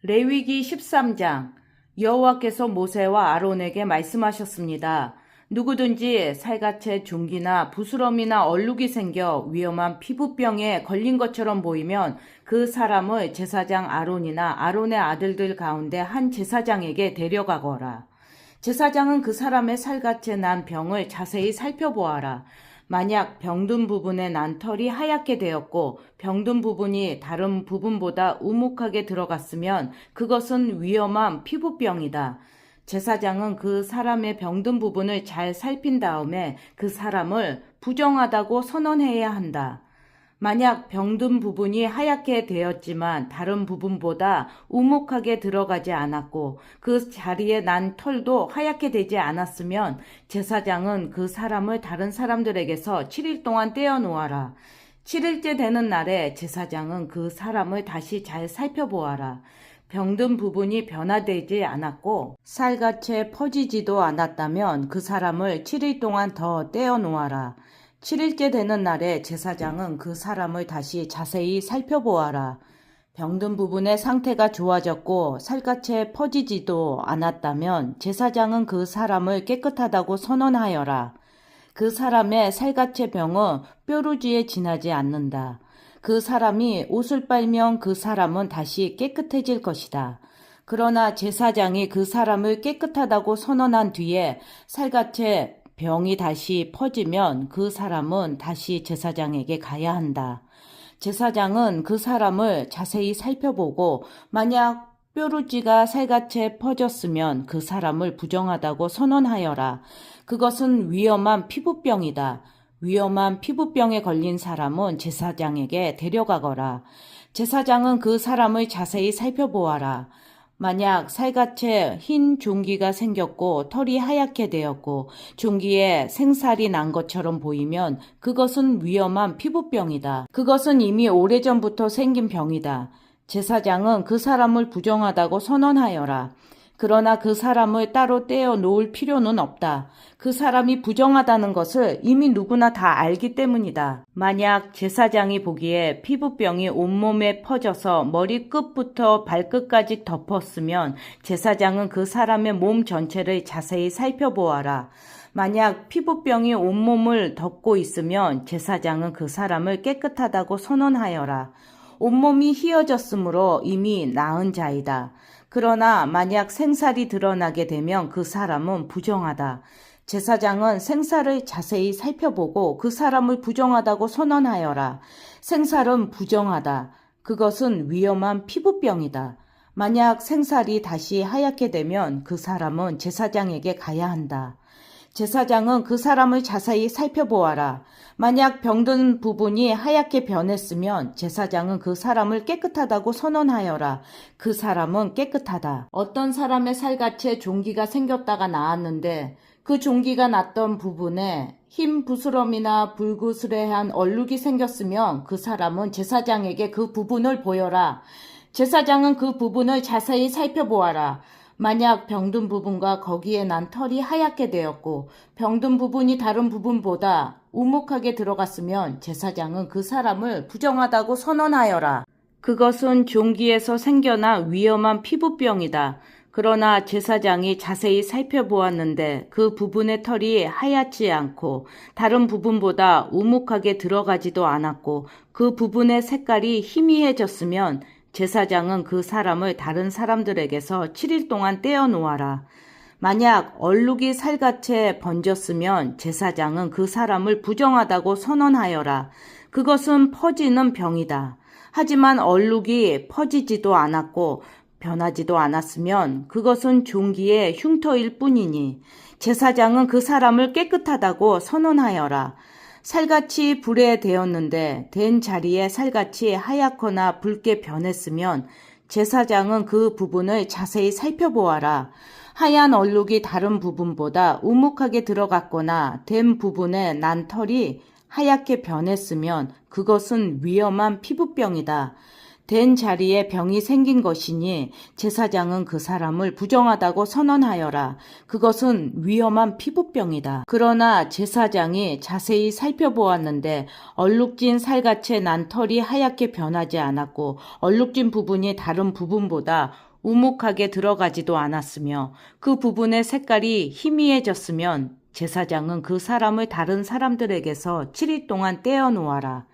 레위기 13장. 여호와께서 모세와 아론에게 말씀하셨습니다. 누구든지 살갗에 종기나 부스럼이나 얼룩이 생겨 위험한 피부병에 걸린 것처럼 보이면 그 사람을 제사장 아론이나 아론의 아들들 가운데 한 제사장에게 데려가거라. 제사장은 그 사람의 살갗에 난 병을 자세히 살펴보아라. 만약 병든 부분에 난 털이 하얗게 되었고 병든 부분이 다른 부분보다 우묵하게 들어갔으면 그것은 위험한 피부병이다. 제사장은 그 사람의 병든 부분을 잘 살핀 다음에 그 사람을 부정하다고 선언해야 한다. 만약 병든 부분이 하얗게 되었지만 다른 부분보다 우묵하게 들어가지 않았고 그 자리에 난 털도 하얗게 되지 않았으면 제사장은 그 사람을 다른 사람들에게서 7일 동안 떼어 놓아라. 7일째 되는 날에 제사장은 그 사람을 다시 잘 살펴보아라. 병든 부분이 변화되지 않았고 살갗에 퍼지지도 않았다면 그 사람을 7일 동안 더 떼어 놓아라. 7일째 되는 날에 제사장은 그 사람을 다시 자세히 살펴보아라. 병든 부분의 상태가 좋아졌고 살갗에 퍼지지도 않았다면 제사장은 그 사람을 깨끗하다고 선언하여라. 그 사람의 살갗의 병은 뾰루지에 지나지 않는다. 그 사람이 옷을 빨면 그 사람은 다시 깨끗해질 것이다. 그러나 제사장이 그 사람을 깨끗하다고 선언한 뒤에 살갗에 병이 다시 퍼지면 그 사람은 다시 제사장에게 가야 한다. 제사장은 그 사람을 자세히 살펴보고 만약 뾰루지가 살갗에 퍼졌으면 그 사람을 부정하다고 선언하여라. 그것은 위험한 피부병이다. 위험한 피부병에 걸린 사람은 제사장에게 데려가거라. 제사장은 그 사람을 자세히 살펴보아라. 만약 살갗에 흰 종기가 생겼고 털이 하얗게 되었고 종기에 생살이 난 것처럼 보이면 그것은 위험한 피부병이다. 그것은 이미 오래전부터 생긴 병이다. 제사장은 그 사람을 부정하다고 선언하여라. 그러나 그 사람을 따로 떼어 놓을 필요는 없다. 그 사람이 부정하다는 것을 이미 누구나 다 알기 때문이다. 만약 제사장이 보기에 피부병이 온몸에 퍼져서 머리 끝부터 발끝까지 덮었으면 제사장은 그 사람의 몸 전체를 자세히 살펴보아라. 만약 피부병이 온몸을 덮고 있으면 제사장은 그 사람을 깨끗하다고 선언하여라. 온몸이 휘어졌으므로 이미 나은 자이다. 그러나 만약 생살이 드러나게 되면 그 사람은 부정하다. 제사장은 생살을 자세히 살펴보고 그 사람을 부정하다고 선언하여라. 생살은 부정하다. 그것은 위험한 피부병이다. 만약 생살이 다시 하얗게 되면 그 사람은 제사장에게 가야 한다. 제사장은 그 사람을 자세히 살펴보아라. 만약 병든 부분이 하얗게 변했으면 제사장은 그 사람을 깨끗하다고 선언하여라. 그 사람은 깨끗하다. 어떤 사람의 살갗에 종기가 생겼다가 나았는데 그 종기가 났던 부분에 흰 부스럼이나 불그스레한 얼룩이 생겼으면 그 사람은 제사장에게 그 부분을 보여라. 제사장은 그 부분을 자세히 살펴보아라. 만약 병든 부분과 거기에 난 털이 하얗게 되었고 병든 부분이 다른 부분보다 우묵하게 들어갔으면 제사장은 그 사람을 부정하다고 선언하여라. 그것은 종기에서 생겨난 위험한 피부병이다. 그러나 제사장이 자세히 살펴보았는데 그 부분의 털이 하얗지 않고 다른 부분보다 우묵하게 들어가지도 않았고 그 부분의 색깔이 희미해졌으면 제사장은 그 사람을 다른 사람들에게서 7일 동안 떼어 놓아라. 만약 얼룩이 살갗에 번졌으면 제사장은 그 사람을 부정하다고 선언하여라. 그것은 퍼지는 병이다. 하지만 얼룩이 퍼지지도 않았고 변하지도 않았으면 그것은 종기의 흉터일 뿐이니 제사장은 그 사람을 깨끗하다고 선언하여라. 살갗이 불에 되었는데 된 자리에 살갗이 하얗거나 붉게 변했으면 제사장은 그 부분을 자세히 살펴보아라. 하얀 얼룩이 다른 부분보다 우묵하게 들어갔거나 된 부분에 난 털이 하얗게 변했으면 그것은 위험한 피부병이다. 된 자리에 병이 생긴 것이니 제사장은 그 사람을 부정하다고 선언하여라. 그것은 위험한 피부병이다. 그러나 제사장이 자세히 살펴보았는데 얼룩진 살같이 난 털이 하얗게 변하지 않았고 얼룩진 부분이 다른 부분보다 우묵하게 들어가지도 않았으며 그 부분의 색깔이 희미해졌으면 제사장은 그 사람을 다른 사람들에게서 7일 동안 떼어 놓아라.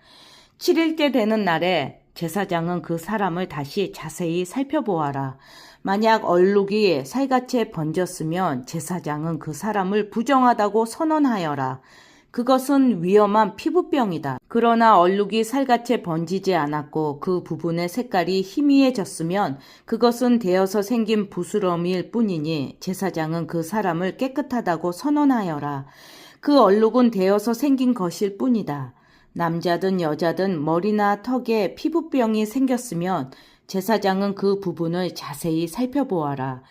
7일째 되는 날에 제사장은 그 사람을 다시 자세히 살펴보아라. 만약 얼룩이 살갗에 번졌으면 제사장은 그 사람을 부정하다고 선언하여라. 그것은 위험한 피부병이다. 그러나 얼룩이 살갗에 번지지 않았고 그 부분의 색깔이 희미해졌으면 그것은 되어서 생긴 부스럼일 뿐이니 제사장은 그 사람을 깨끗하다고 선언하여라. 그 얼룩은 되어서 생긴 것일 뿐이다. 남자든 여자든 머리나 턱에 피부병이 생겼으면 제사장은 그 부분을 자세히 살펴보아라.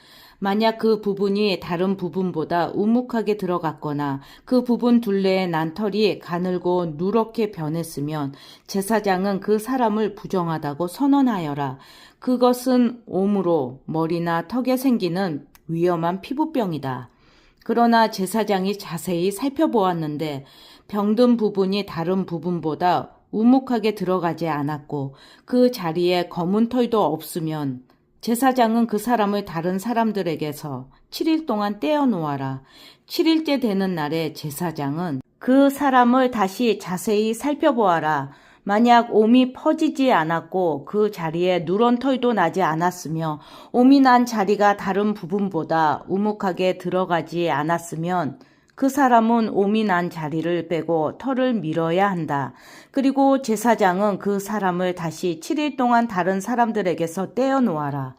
만약 그 부분이 다른 부분보다 우묵하게 들어갔거나 그 부분 둘레에 난 털이 가늘고 누렇게 변했으면 제사장은 그 사람을 부정하다고 선언하여라. 그것은 옴으로 머리나 턱에 생기는 위험한 피부병이다. 그러나 제사장이 자세히 살펴보았는데 병든 부분이 다른 부분보다 우묵하게 들어가지 않았고 그 자리에 검은 털도 없으면 제사장은 그 사람을 다른 사람들에게서 7일 동안 떼어 놓아라. 7일째 되는 날에 제사장은 그 사람을 다시 자세히 살펴보아라. 만약 옴이 퍼지지 않았고 그 자리에 누런 털도 나지 않았으며 옴이 난 자리가 다른 부분보다 우묵하게 들어가지 않았으면 그 사람은 옴이 난 자리를 빼고 털을 밀어야 한다. 그리고 제사장은 그 사람을 다시 7일 동안 다른 사람들에게서 떼어 놓아라.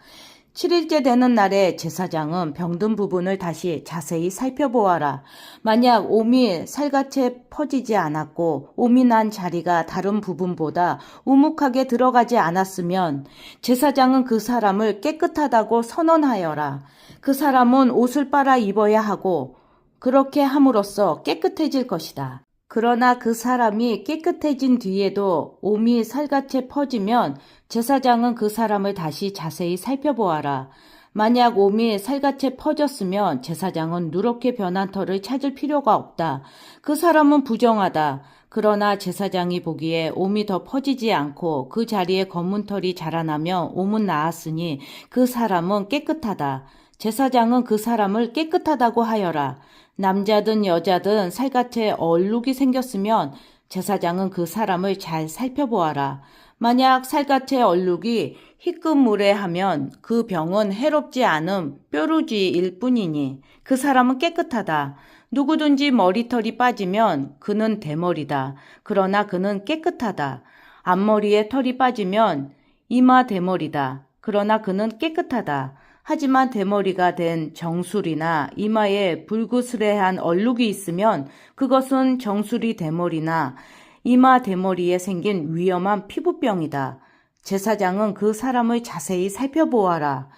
7일째 되는 날에 제사장은 병든 부분을 다시 자세히 살펴보아라. 만약 옴이 살갗에 퍼지지 않았고 옴이 난 자리가 다른 부분보다 우묵하게 들어가지 않았으면 제사장은 그 사람을 깨끗하다고 선언하여라. 그 사람은 옷을 빨아 입어야 하고 그렇게 함으로써 깨끗해질 것이다. 그러나 그 사람이 깨끗해진 뒤에도 옴이 살갗에 퍼지면 제사장은 그 사람을 다시 자세히 살펴보아라. 만약 옴이 살갗에 퍼졌으면 제사장은 누렇게 변한 털을 찾을 필요가 없다. 그 사람은 부정하다. 그러나 제사장이 보기에 옴이 더 퍼지지 않고 그 자리에 검은 털이 자라나며 옴은 나았으니 그 사람은 깨끗하다. 제사장은 그 사람을 깨끗하다고 하여라. 남자든 여자든 살갗에 얼룩이 생겼으면 제사장은 그 사람을 잘 살펴보아라. 만약 살갗에 얼룩이 희끗무례하면 그 병은 해롭지 않은 뾰루지일 뿐이니 그 사람은 깨끗하다. 누구든지 머리털이 빠지면 그는 대머리다. 그러나 그는 깨끗하다. 앞머리에 털이 빠지면 이마 대머리다. 그러나 그는 깨끗하다. 하지만 대머리가 된 정수리나 이마에 불그스레한 얼룩이 있으면 그것은 정수리 대머리나 이마 대머리에 생긴 위험한 피부병이다. 제사장은 그 사람을 자세히 살펴보아라.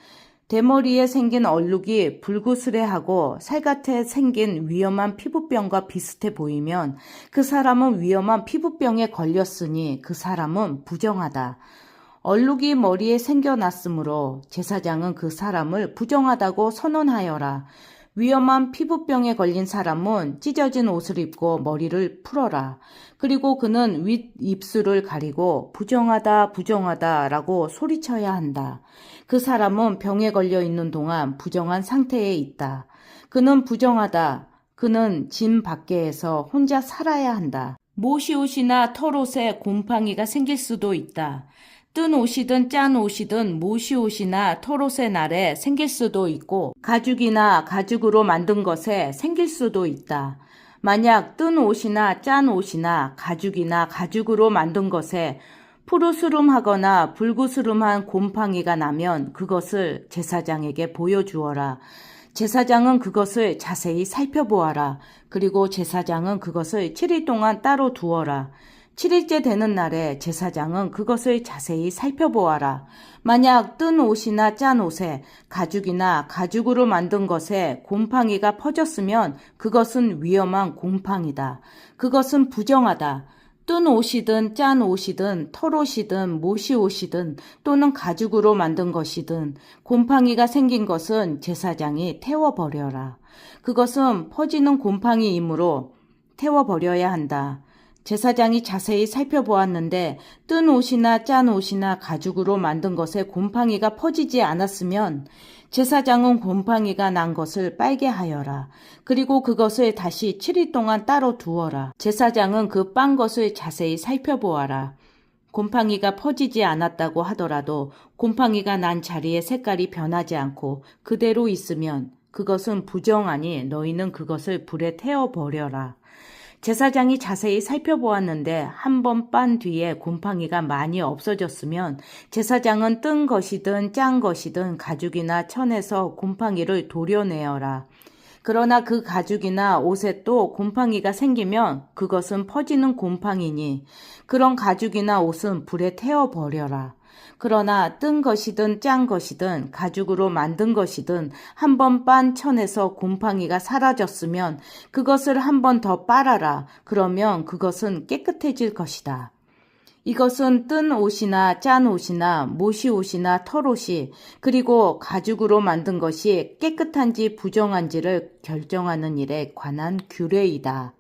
대머리에 생긴 얼룩이 불그스레하고 살갗에 생긴 위험한 피부병과 비슷해 보이면 그 사람은 위험한 피부병에 걸렸으니 그 사람은 부정하다. 얼룩이 머리에 생겨났으므로 제사장은 그 사람을 부정하다고 선언하여라. 위험한 피부병에 걸린 사람은 찢어진 옷을 입고 머리를 풀어라. 그리고 그는 윗입술을 가리고 부정하다 부정하다 라고 소리쳐야 한다. 그 사람은 병에 걸려 있는 동안 부정한 상태에 있다. 그는 부정하다. 그는 짐 밖에서 혼자 살아야 한다. 모시옷이나 털옷에 곰팡이가 생길 수도 있다. 뜬 옷이든 짠 옷이든 모시옷이나 털옷의 날에 생길 수도 있고 가죽이나 가죽으로 만든 것에 생길 수도 있다. 만약 뜬 옷이나 짠 옷이나 가죽이나 가죽으로 만든 것에 푸르스름하거나 불구스름한 곰팡이가 나면 그것을 제사장에게 보여주어라. 제사장은 그것을 자세히 살펴보아라. 그리고 제사장은 그것을 7일 동안 따로 두어라. 7일째 되는 날에 제사장은 그것을 자세히 살펴보아라. 만약 뜬 옷이나 짠 옷에 가죽이나 가죽으로 만든 것에 곰팡이가 퍼졌으면 그것은 위험한 곰팡이다. 그것은 부정하다. 뜬 옷이든 짠 옷이든 털옷이든 모시옷이든 또는 가죽으로 만든 것이든 곰팡이가 생긴 것은 제사장이 태워버려라. 그것은 퍼지는 곰팡이이므로 태워버려야 한다. 제사장이 자세히 살펴보았는데 뜬 옷이나 짠 옷이나 가죽으로 만든 것에 곰팡이가 퍼지지 않았으면 제사장은 곰팡이가 난 것을 빨게 하여라. 그리고 그것을 다시 7일 동안 따로 두어라. 제사장은 그 빤 것을 자세히 살펴보아라. 곰팡이가 퍼지지 않았다고 하더라도 곰팡이가 난 자리의 색깔이 변하지 않고 그대로 있으면 그것은 부정하니 너희는 그것을 불에 태워버려라. 제사장이 자세히 살펴보았는데 한 번 빤 뒤에 곰팡이가 많이 없어졌으면 제사장은 뜬 것이든 짠 것이든 가죽이나 천에서 곰팡이를 도려내어라. 그러나 그 가죽이나 옷에 또 곰팡이가 생기면 그것은 퍼지는 곰팡이니 그런 가죽이나 옷은 불에 태워버려라. 그러나 뜬 것이든 짠 것이든 가죽으로 만든 것이든 한 번 빤 천에서 곰팡이가 사라졌으면 그것을 한 번 더 빨아라. 그러면 그것은 깨끗해질 것이다. 이것은 뜬 옷이나 짠 옷이나 모시 옷이나 털옷이 그리고 가죽으로 만든 것이 깨끗한지 부정한지를 결정하는 일에 관한 규례이다.